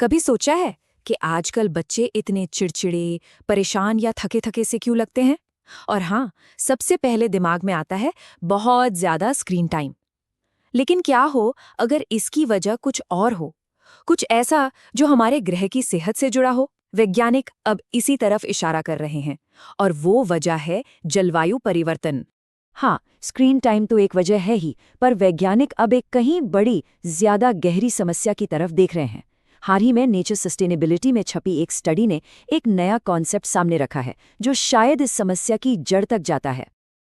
कभी सोचा है कि आजकल बच्चे इतने चिड़चिड़े, परेशान या थके-थके से क्यों लगते हैं? और हाँ, सबसे पहले दिमाग में आता है बहुत ज्यादा स्क्रीन टाइम। लेकिन क्या हो अगर इसकी वजह कुछ और हो? कुछ ऐसा जो हमारे ग्रह की सेहत से जुड़ा हो? वैज्ञानिक अब इसी तरफ इशारा कर रहे हैं और वो वजह है जलवायु परिवर्तन। हाँ, स्क्रीन टाइम तो एक वजह है ही, पर वैज्ञानिक अब एक कहीं बड़ी, ज्यादा गहरी समस्या की तरफ देख रहे हैं। हाल ही में नेचर सस्टेनेबिलिटी में छपी एक स्टडी ने एक नया कॉन्सेप्ट सामने रखा है, जो शायद इस समस्या की जड़ तक जाता है।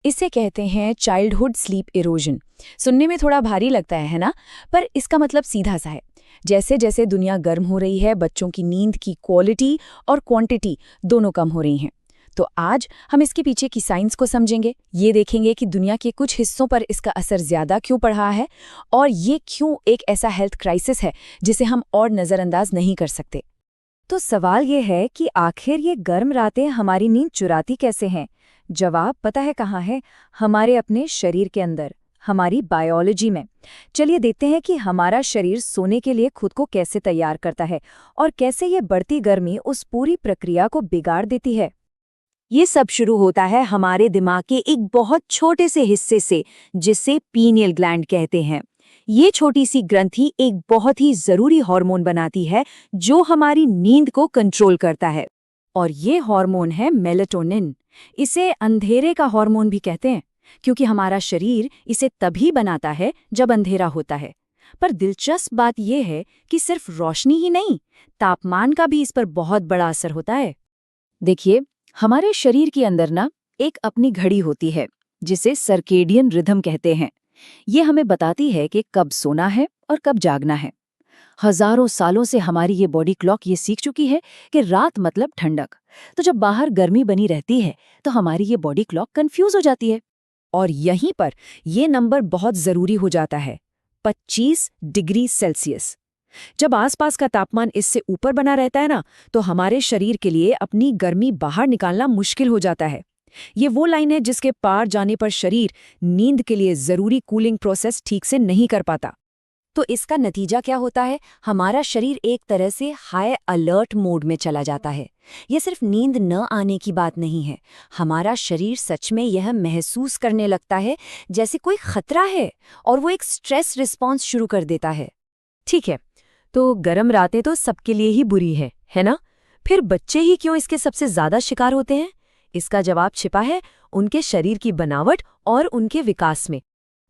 इसे कहते हैं चाइल्डहुड स्लीप इरोजन। सुनने में थोड़ा भारी लगता है ना? पर इसका मतलब सीधा सा है। जैसे जैसे दुनिया गर्म हो रही है, बच्चों की नींद की क्वालिटी और क्वांटिटी दोनों कम हो रही हैं। तो आज हम इसके पीछे की साइंस को समझेंगे, ये देखेंगे कि दुनिया के कुछ हिस्सों पर इसका असर ज्यादा क्यों पड़ रहा है और ये क्यों एक ऐसा हेल्थ क्राइसिस है जिसे हम और नजरअंदाज नहीं कर सकते। तो सवाल ये है कि आखिर ये गर्म रातें हमारी नींद चुराती कैसे हैं? जवाब पता है कहाँ है? हमारे अपने शरीर के अंदर, हमारी बायोलॉजी में। चलिए देखते हैं कि हमारा शरीर सोने के लिए खुद को कैसे तैयार करता है और कैसे ये बढ़ती गर्मी उस पूरी प्रक्रिया को बिगाड़ देती है। ये सब शुरू होता है हमारे दिमाग के एक बहुत छोटे से हिस्से से, जिसे पीनियल ग्लैंड कहते हैं। ये छोटी सी ग्रंथि एक बहुत ही जरूरी हार्मोन बनाती है जो हमारी नींद को कंट्रोल करता है। और ये हार्मोन है मेलाटोनिन। इसे अंधेरे का हार्मोन भी कहते हैं, क्योंकि हमारा शरीर इसे तभी बनाता है जब अंधेरा होता है। पर दिलचस्प बात यह है कि सिर्फ रोशनी ही नहीं, तापमान का भी इस पर बहुत बड़ा असर होता है। देखिए, हमारे शरीर के अंदर ना एक अपनी घड़ी होती है, जिसे सर्केडियन रिदम कहते हैं। ये हमें बताती है कि कब सोना है और कब जागना है। हजारों सालों से हमारी ये बॉडी क्लॉक ये सीख चुकी है कि रात मतलब ठंडक। तो जब बाहर गर्मी बनी रहती है तो हमारी ये बॉडी क्लॉक कंफ्यूज हो जाती है। और यहीं पर ये नंबर बहुत जरूरी हो जाता है, 25 डिग्री सेल्सियस। जब आसपास का तापमान इससे ऊपर बना रहता है ना, तो हमारे शरीर के लिए अपनी गर्मी बाहर निकालना मुश्किल हो जाता है। ये वो लाइन है जिसके पार जाने पर शरीर नींद के लिए जरूरी कूलिंग प्रोसेस ठीक से नहीं कर पाता। तो इसका नतीजा क्या होता है? हमारा शरीर एक तरह से हाई अलर्ट मोड में चला जाता है। ये सिर्फ नींद न आने की बात नहीं है, हमारा शरीर सच में यह महसूस करने लगता है जैसे कोई खतरा है, और वो एक स्ट्रेस रिस्पॉन्स शुरू कर देता है। ठीक है, तो गर्म रातें तो सबके लिए ही बुरी है ना? फिर बच्चे ही क्यों इसके सबसे ज्यादा शिकार होते हैं? इसका जवाब छिपा है उनके शरीर की बनावट और उनके विकास में।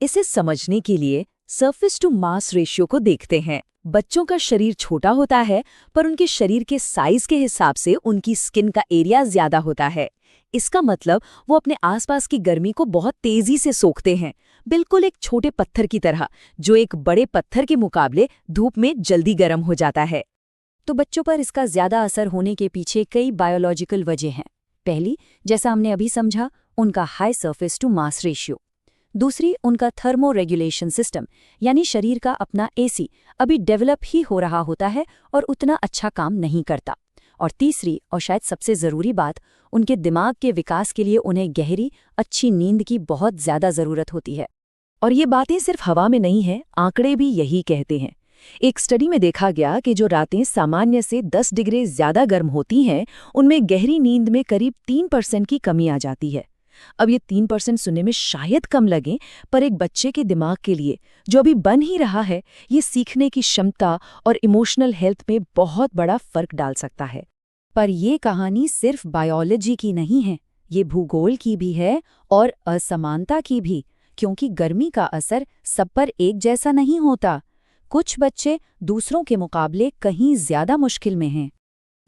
इसे समझने के लिए सरफेस टू मास रेशियो को देखते हैं। बच्चों का शरीर छोटा होता है, पर उनके शरीर के साइज के हिसाब से उनकी स्किन का एरिया ज्यादा होता है। इसका मतलब वो अपने आसपास की गर्मी को बहुत तेजी से सोखते हैं, बिल्कुल एक छोटे पत्थर की तरह, जो एक बड़े पत्थर के मुकाबले धूप में जल्दी गर्म हो जाता है। तो बच्चों पर इसका ज्यादा असर होने के पीछे कई बायोलॉजिकल वजह हैं। पहली, जैसा हमने अभी समझा, उनका high surface to mass ratio. दूसरी, उनका थर्मो रेगुलेशन सिस्टम, यानी शरीर का अपना एसी अभी डेवलप ही हो रहा होता है और उतना अच्छा काम नहीं करता। और तीसरी, और शायद सबसे ज़रूरी बात, उनके दिमाग के विकास के लिए उन्हें गहरी, अच्छी नींद की बहुत ज़्यादा ज़रूरत होती है। और ये बातें सिर्फ हवा में नहीं हैं, आंकड़े भी यही कहते हैं। एक स्टडी में देखा गया कि जो रातें सामान्य से 10 डिग्री ज़्यादा गर्म होती हैं, उनमें गहरी नींद में करीब 3% की कमी आ जाती है। अब ये 3% सुनने में शायद कम लगे, पर एक बच्चे के दिमाग के लिए, जो अभी बन ही रहा है, ये सीखने की क्षमता और इमोशनल हेल्थ में बहुत बड़ा फर्क डाल सकता है। पर ये कहानी सिर्फ बायोलॉजी की नहीं है, ये भूगोल की भी है और असमानता की भी, क्योंकि गर्मी का असर सब पर एक जैसा नहीं होता। कुछ बच्चे दूसरों के मुकाबले कहीं ज्यादा मुश्किल में हैं।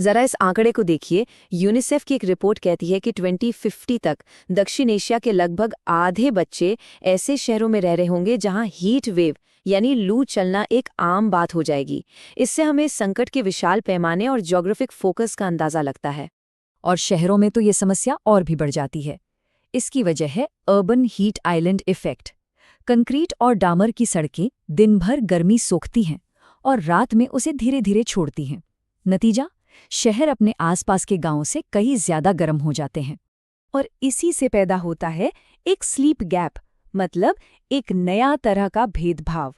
जरा इस आंकड़े को देखिए। यूनिसेफ की एक रिपोर्ट कहती है कि 2050 तक दक्षिण एशिया के लगभग आधे बच्चे ऐसे शहरों में रह रहे होंगे जहां हीट वेव यानी लू चलना एक आम बात हो जाएगी। इससे हमें संकट के विशाल पैमाने और ज्योग्राफिक फोकस का अंदाजा लगता है। और शहरों में तो ये समस्या और भी बढ़ जाती है। इसकी वजह है urban heat island effect. Concrete और डामर की सड़कें दिन भर गर्मी सोखती हैं और रात में उसे धीरे धीरे छोड़ती हैं। नतीजा, शहर अपने आसपास के गांवों से कहीं ज्यादा गर्म हो जाते हैं। और इसी से पैदा होता है एक स्लीप गैप, मतलब एक नया तरह का भेदभाव।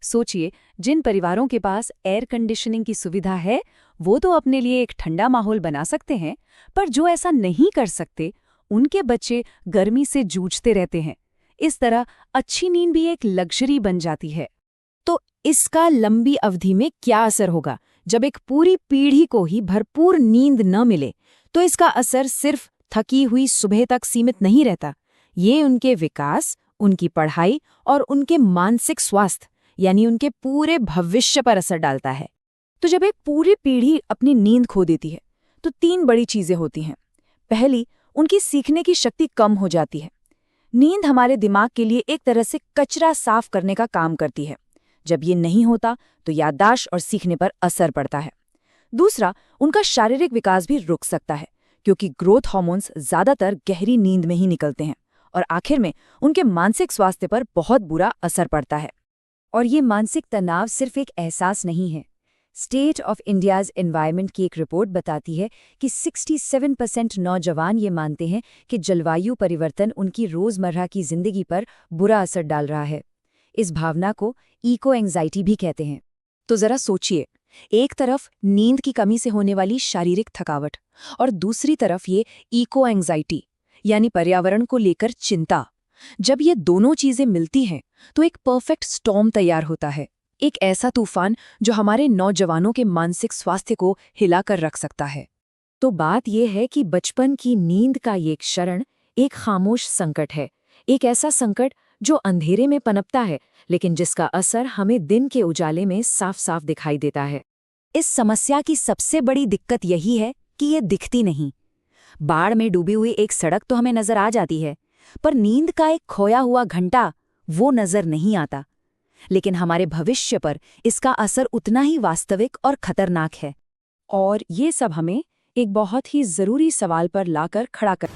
सोचिए, जिन परिवारों के पास एयर कंडीशनिंग की सुविधा है वो तो अपने लिए एक ठंडा माहौल बना सकते हैं, पर जो ऐसा नहीं कर सकते उनके बच्चे गर्मी से जूझते रहते हैं। इस तरह अच्छी नींद भी एक लग्जरी बन जाती है। तो इसका लंबी अवधि में क्या असर होगा? जब एक पूरी पीढ़ी को ही भरपूर नींद न मिले तो इसका असर सिर्फ थकी हुई सुबह तक सीमित नहीं रहता। ये उनके विकास, उनकी पढ़ाई और उनके मानसिक स्वास्थ्य यानी उनके पूरे भविष्य पर असर डालता है। तो जब एक पूरी पीढ़ी अपनी नींद खो देती है तो 3 बड़ी चीजें होती हैं। पहली, उनकी सीखने की शक्ति कम हो जाती है। नींद हमारे दिमाग के लिए एक तरह से कचरा साफ करने का काम करती है। जब ये नहीं होता तो याददाश्त और सीखने पर असर पड़ता है। दूसरा, उनका शारीरिक विकास भी रुक सकता है क्योंकि ग्रोथ हार्मोन्स ज्यादातर गहरी नींद में ही निकलते हैं। और आखिर में उनके मानसिक स्वास्थ्य पर बहुत बुरा असर पड़ता है। और ये मानसिक तनाव सिर्फ एक एहसास नहीं है। स्टेट ऑफ इंडियाज एनवायरनमेंट की एक रिपोर्ट बताती है कि 67% नौजवान ये मानते हैं कि जलवायु परिवर्तन उनकी रोजमर्रा की जिंदगी पर बुरा असर डाल रहा है। इस भावना को इको एंजाइटी भी कहते हैं। तो जरा सोचिए, एक तरफ नींद की कमी से होने वाली शारीरिक थकावट और दूसरी तरफ ये इको एंजाइटी यानी पर्यावरण को लेकर चिंता। जब ये दोनों चीजें मिलती हैं तो एक परफेक्ट स्टॉर्म तैयार होता है, एक ऐसा तूफान जो हमारे नौजवानों के मानसिक स्वास्थ्य को हिलाकर रख सकता है। तो बात यह है कि बचपन की नींद का ये क्षरण एक खामोश संकट है, एक ऐसा संकट जो अंधेरे में पनपता है लेकिन जिसका असर हमें दिन के उजाले में साफ साफ दिखाई देता है। इस समस्या की सबसे बड़ी दिक्कत यही है कि ये दिखती नहीं। बाढ़ में डूबी हुई एक सड़क तो हमें नजर आ जाती है, पर नींद का एक खोया हुआ घंटा वो नजर नहीं आता। लेकिन हमारे भविष्य पर इसका असर उतना ही वास्तविक और खतरनाक है। और ये सब हमें एक बहुत ही जरूरी सवाल पर लाकर खड़ा कर